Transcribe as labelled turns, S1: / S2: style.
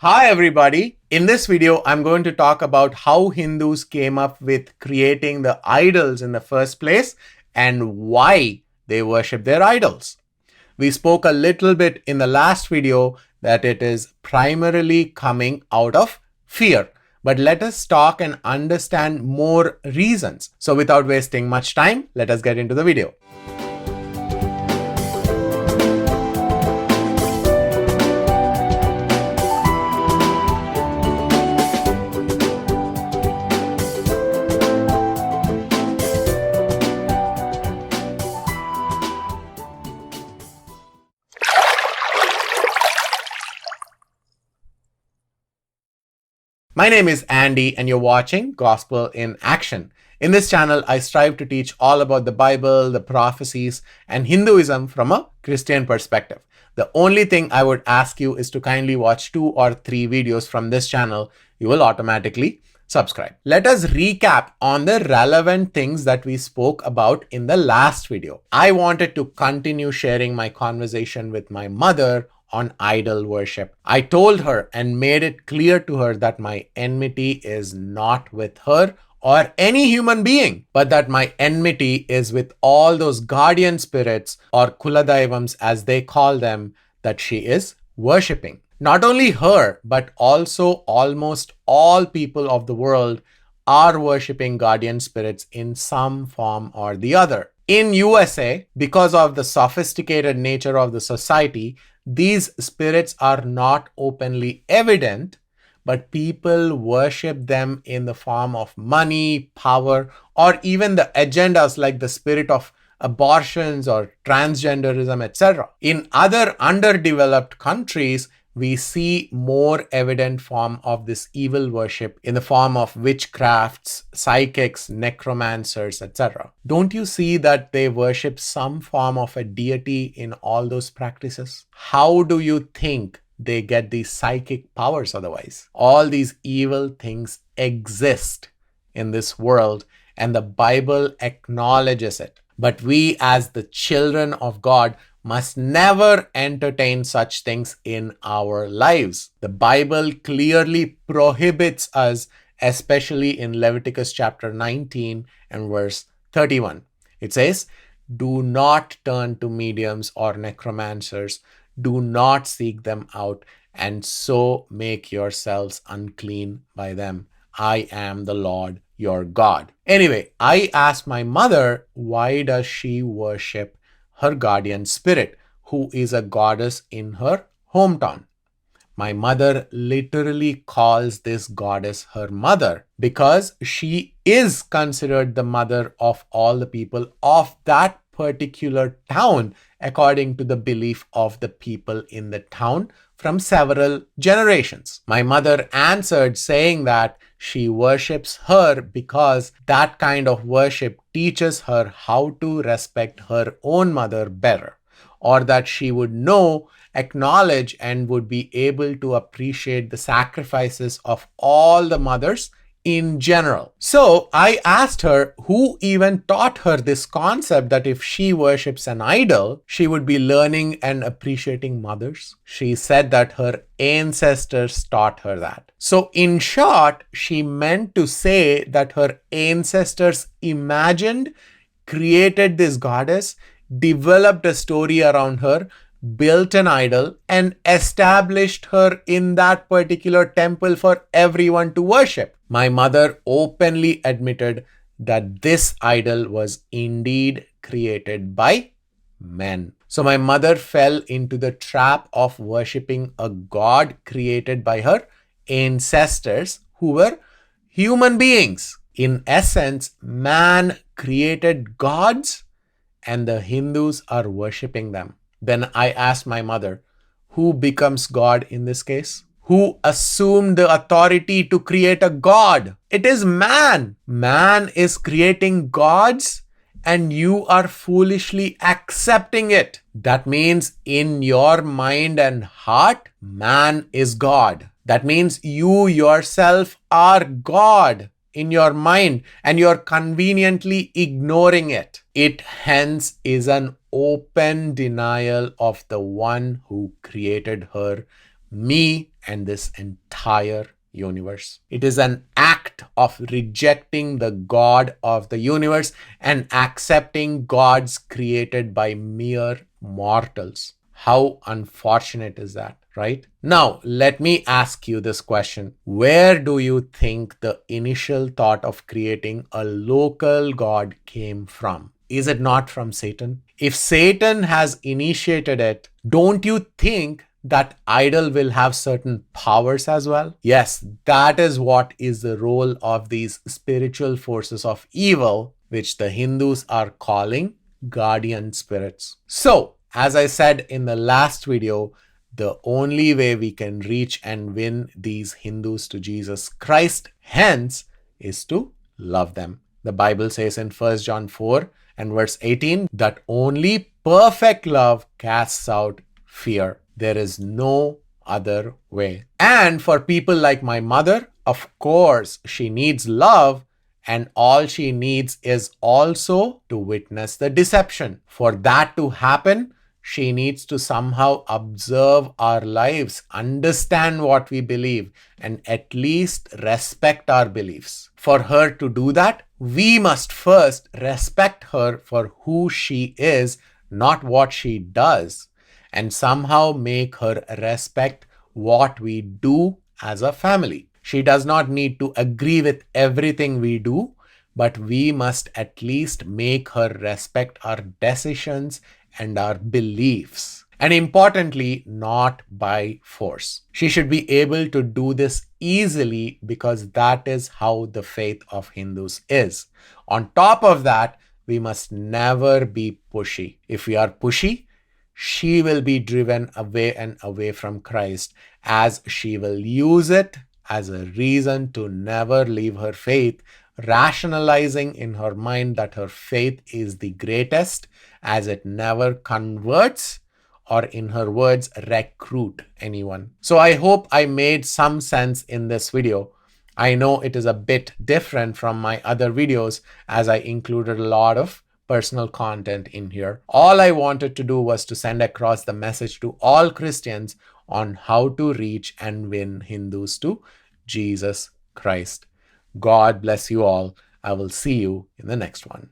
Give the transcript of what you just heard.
S1: Hi everybody. In this video, I'm going to talk about how Hindus came up with creating the idols in the first place and why they worship their idols. We spoke a little bit in the last video that it is primarily coming out of fear. But let us talk and understand more reasons. So without wasting much time, let us get into the video. My name is Andy and you're watching Gospel in Action. In this channel, I strive to teach all about the Bible, the prophecies, and Hinduism from a Christian perspective. The only thing I would ask you is to kindly watch 2 or 3 videos from this channel. You will automatically subscribe. Let us recap on the relevant things that we spoke about in the last video. I wanted to continue sharing my conversation with my mother on idol worship. I told her and made it clear to her that my enmity is not with her or any human being, but that my enmity is with all those guardian spirits or Kuladaivams as they call them that she is worshipping. Not only her, but also almost all people of the world are worshipping guardian spirits in some form or the other. In USA, because of the sophisticated nature of the society, these spirits are not openly evident, but people worship them in the form of money, power, or even the agendas like the spirit of abortions or transgenderism, etc. In other underdeveloped countries, we see more evident form of this evil worship in the form of witchcrafts, psychics, necromancers, etc. Don't you see that they worship some form of a deity in all those practices? How do you think they get these psychic powers otherwise? All these evil things exist in this world and the Bible acknowledges it. But we as the children of God must never entertain such things in our lives. The Bible clearly prohibits us, especially in Leviticus chapter 19 and verse 31. It says, "Do not turn to mediums or necromancers. Do not seek them out, and so make yourselves unclean by them. I am the Lord your God." Anyway, I asked my mother, why does she worship her guardian spirit, who is a goddess in her hometown? My mother literally calls this goddess her mother because she is considered the mother of all the people of that particular town, according to the belief of the people in the town from several generations. My mother answered saying that she worships her because that kind of worship teaches her how to respect her own mother better, or that she would know, acknowledge, and would be able to appreciate the sacrifices of all the mothers in general. So I asked her who even taught her this concept that if she worships an idol, she would be learning and appreciating mothers. She said that her ancestors taught her that. So in short, she meant to say that her ancestors imagined, created this goddess, developed a story around her, built an idol, and established her in that particular temple for everyone to worship. My mother openly admitted that this idol was indeed created by men. So my mother fell into the trap of worshipping a god created by her ancestors who were human beings. In essence, man created gods and the Hindus are worshipping them. Then I asked my mother, who becomes God in this case? Who assumed the authority to create a God? It is man. Man is creating gods and you are foolishly accepting it. That means in your mind and heart, man is God. That means you yourself are God in your mind and you're conveniently ignoring it. It hence is an open denial of the one who created her, me and this entire universe. It is an act of rejecting the God of the universe and accepting gods created by mere mortals. How unfortunate is that, right? Now, let me ask you this question. Where do you think the initial thought of creating a local God came from? Is it not from Satan? If Satan has initiated it, don't you think that idol will have certain powers as well? Yes, that is what is the role of these spiritual forces of evil, which the Hindus are calling guardian spirits. So, as I said in the last video, the only way we can reach and win these Hindus to Jesus Christ, hence, is to love them. The Bible says in 1 John 4 and verse 18 that only perfect love casts out fear. There is no other way. And for people like my mother, of course, she needs love, and all she needs is also to witness the deception. For that to happen, she needs to somehow observe our lives, understand what we believe, and at least respect our beliefs. For her to do that, we must first respect her for who she is, not what she does, and somehow make her respect what we do as a family. She does not need to agree with everything we do, but we must at least make her respect our decisions and our beliefs. And importantly, not by force. She should be able to do this easily because that is how the faith of Hindus is. On top of that, we must never be pushy. If we are pushy, she will be driven away and away from Christ, as she will use it as a reason to never leave her faith, rationalizing in her mind that her faith is the greatest, as it never converts or, in her words, recruit anyone. So I hope I made some sense in this video. I know it is a bit different from my other videos, as I included a lot of personal content in here. All I wanted to do was to send across the message to all Christians on how to reach and win Hindus to Jesus Christ. God bless you all. I will see you in the next one.